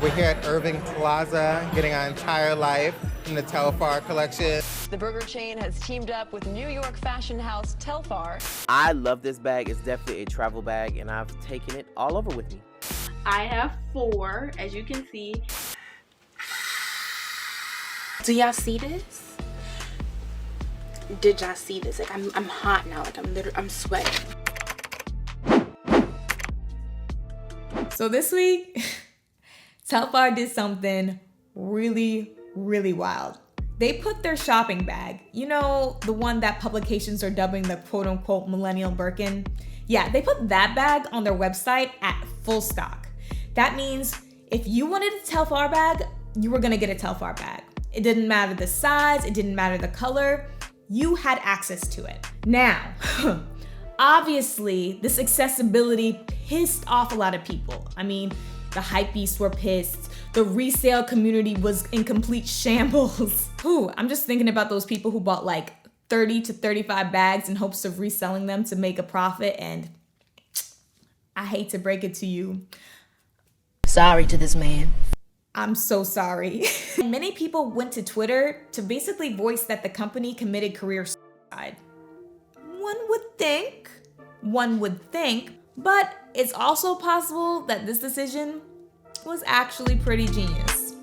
We're here at Irving Plaza, getting our entire life from the Telfar collection. The burger chain has teamed up with New York fashion house Telfar. I love this bag. It's definitely a travel bag, and I've taken it all over with me. I have 4, as you can see. Do y'all see this? Did y'all see this? Like I'm hot now. Like I'm sweating. So this week, Telfar did something really, really wild. They put their shopping bag, you know, the one that publications are dubbing the quote-unquote Millennial Birkin. Yeah, they put that bag on their website at full stock. That means if you wanted a Telfar bag, you were gonna get a Telfar bag. It didn't matter the size, it didn't matter the color, you had access to it. Now, obviously, this accessibility pissed off a lot of people. I mean, the hypebeasts were pissed. The resale community was in complete shambles. I'm just thinking about those people who bought like 30 to 35 bags in hopes of reselling them to make a profit, and I hate to break it to you. Sorry to this man. I'm so sorry. Many people went to Twitter to basically voice that the company committed career suicide. One would think, but it's also possible that this decision was actually pretty genius.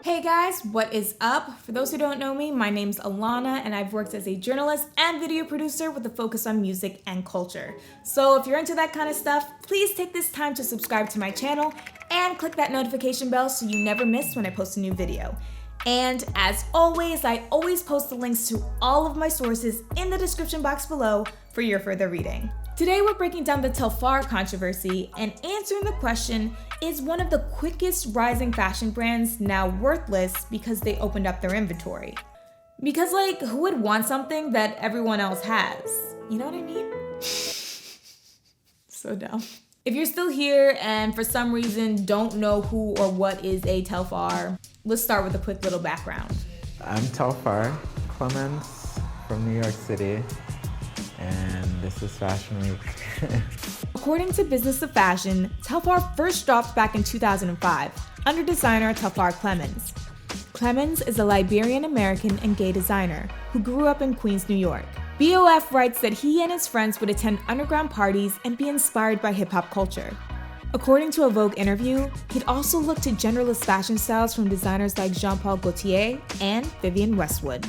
Hey guys, what is up? For those who don't know me, my name's Alana, and I've worked as a journalist and video producer with a focus on music and culture. So if you're into that kind of stuff, please take this time to subscribe to my channel and click that notification bell so you never miss when I post a new video. And as always, I always post the links to all of my sources in the description box below for your further reading. Today we're breaking down the Telfar controversy and answering the question, is one of the quickest rising fashion brands now worthless because they opened up their inventory? Because like, who would want something that everyone else has? You know what I mean? So dumb. If you're still here and for some reason don't know who or what is a Telfar, let's start with a quick little background. I'm Telfar Clemens from New York City, and this is Fashion Week. According to Business of Fashion, Telfar first dropped back in 2005 under designer Telfar Clemens. Clemens is a Liberian-American and gay designer who grew up in Queens, New York. BOF writes that he and his friends would attend underground parties and be inspired by hip-hop culture. According to a Vogue interview, he'd also looked to genderless fashion styles from designers like Jean-Paul Gaultier and Vivienne Westwood.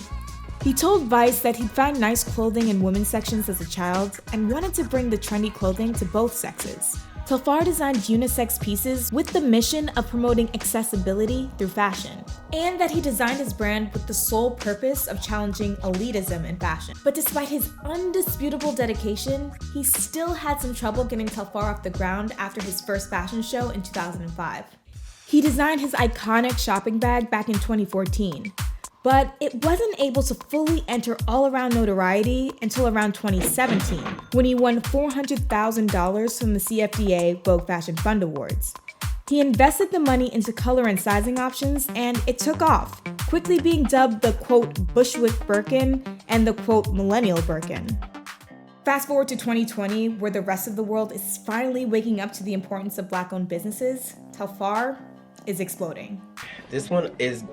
He told Vice that he'd find nice clothing in women's sections as a child and wanted to bring the trendy clothing to both sexes. Telfar designed unisex pieces with the mission of promoting accessibility through fashion, and that he designed his brand with the sole purpose of challenging elitism in fashion. But despite his undisputable dedication, he still had some trouble getting Telfar off the ground after his first fashion show in 2005. He designed his iconic shopping bag back in 2014, but it wasn't able to fully enter all-around notoriety until around 2017, when he won $400,000 from the CFDA Vogue Fashion Fund Awards. He invested the money into color and sizing options, and it took off, quickly being dubbed the quote Bushwick Birkin and the quote Millennial Birkin. Fast forward to 2020, where the rest of the world is finally waking up to the importance of Black-owned businesses, Telfar is exploding. This one is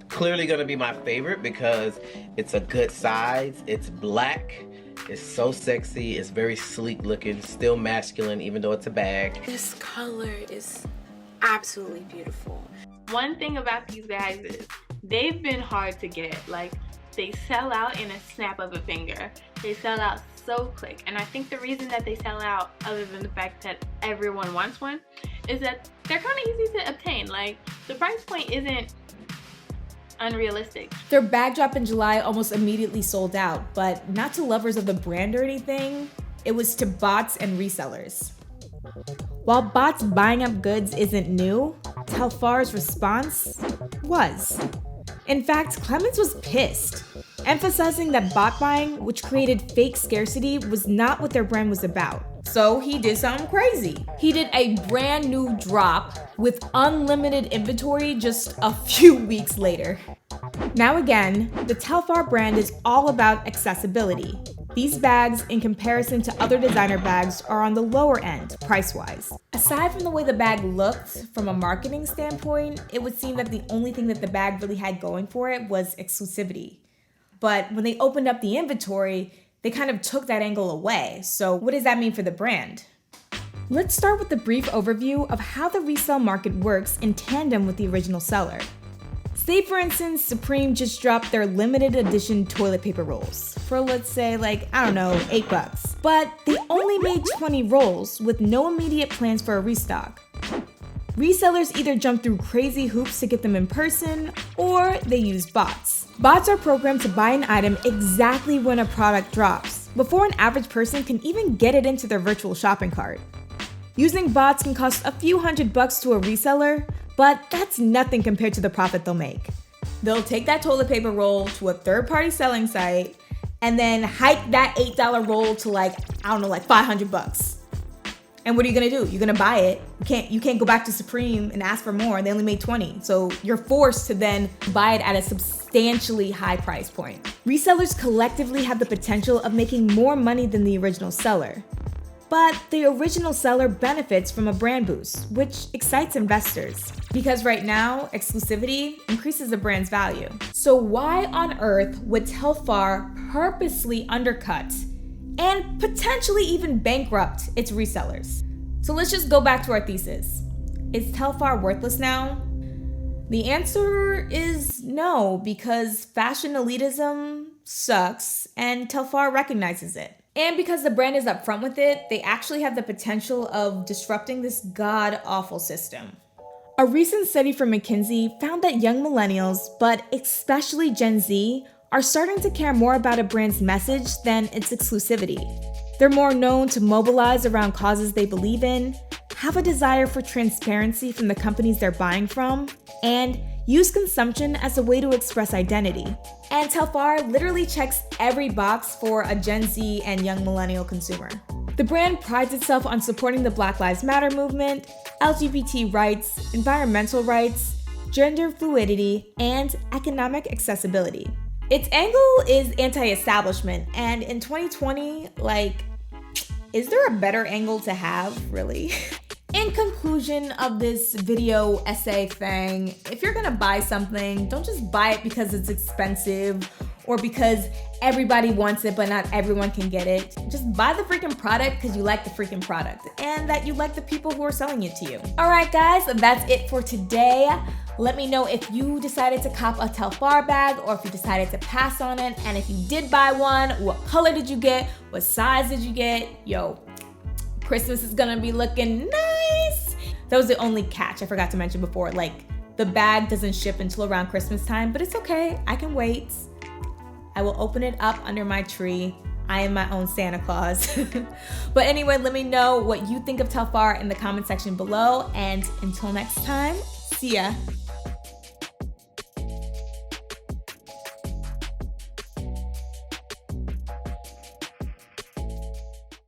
clearly gonna be my favorite because it's a good size, it's black, it's so sexy, it's very sleek looking, still masculine even though it's a bag. This color is absolutely beautiful. One thing about these bags is they've been hard to get. Like, they sell out in a snap of a finger. They sell out so quick, and I think the reason that they sell out, other than the fact that everyone wants one, is that they're kind of easy to obtain. Like, the price point isn't unrealistic. Their bag drop in July almost immediately sold out, but not to lovers of the brand or anything. It was to bots and resellers. While bots buying up goods isn't new, Telfar's response was. In fact, Clemens was pissed, emphasizing that bot buying, which created fake scarcity, was not what their brand was about. So he did something crazy. He did a brand new drop with unlimited inventory just a few weeks later. Now again, the Telfar brand is all about accessibility, These bags, in comparison to other designer bags, are on the lower end, price-wise. Aside from the way the bag looked, from a marketing standpoint, it would seem that the only thing that the bag really had going for it was exclusivity. But when they opened up the inventory, they kind of took that angle away. So what does that mean for the brand? Let's start with a brief overview of how the resale market works in tandem with the original seller. Say for instance, Supreme just dropped their limited edition toilet paper rolls for, let's say, like, I don't know, $8. But they only made 20 rolls with no immediate plans for a restock. Resellers either jump through crazy hoops to get them in person, or they use bots. Bots are programmed to buy an item exactly when a product drops, before an average person can even get it into their virtual shopping cart. Using bots can cost a few $100 to a reseller, but that's nothing compared to the profit they'll make. They'll take that toilet paper roll to a third-party selling site and then hike that $8 roll to like $500. And what are you gonna do? You're gonna buy it. You can't go back to Supreme and ask for more. They only made 20. So you're forced to then buy it at a substantially high price point. Resellers collectively have the potential of making more money than the original seller. But the original seller benefits from a brand boost, which excites investors. Because right now, exclusivity increases a brand's value. So why on earth would Telfar purposely undercut and potentially even bankrupt its resellers? So let's just go back to our thesis. Is Telfar worthless now? The answer is no, because fashion elitism sucks and Telfar recognizes it. And because the brand is upfront with it, they actually have the potential of disrupting this god-awful system. A recent study from McKinsey found that young millennials, but especially Gen Z, are starting to care more about a brand's message than its exclusivity. They're more known to mobilize around causes they believe in, have a desire for transparency from the companies they're buying from, and use consumption as a way to express identity. And Telfar literally checks every box for a Gen Z and young millennial consumer. The brand prides itself on supporting the Black Lives Matter movement, LGBT rights, environmental rights, gender fluidity, and economic accessibility. Its angle is anti-establishment, and in 2020, is there a better angle to have, really? In conclusion of this video essay thing, if you're gonna buy something, don't just buy it because it's expensive or because everybody wants it but not everyone can get it. Just buy the freaking product because you like the freaking product and that you like the people who are selling it to you. All right, guys, that's it for today. Let me know if you decided to cop a Telfar bag or if you decided to pass on it. And if you did buy one, what color did you get? What size did you get? Yo, Christmas is gonna be looking nice. That was the only catch I forgot to mention before. The bag doesn't ship until around Christmas time, but it's okay, I can wait. I will open it up under my tree. I am my own Santa Claus. But anyway, let me know what you think of Telfar in the comment section below. And until next time, see ya.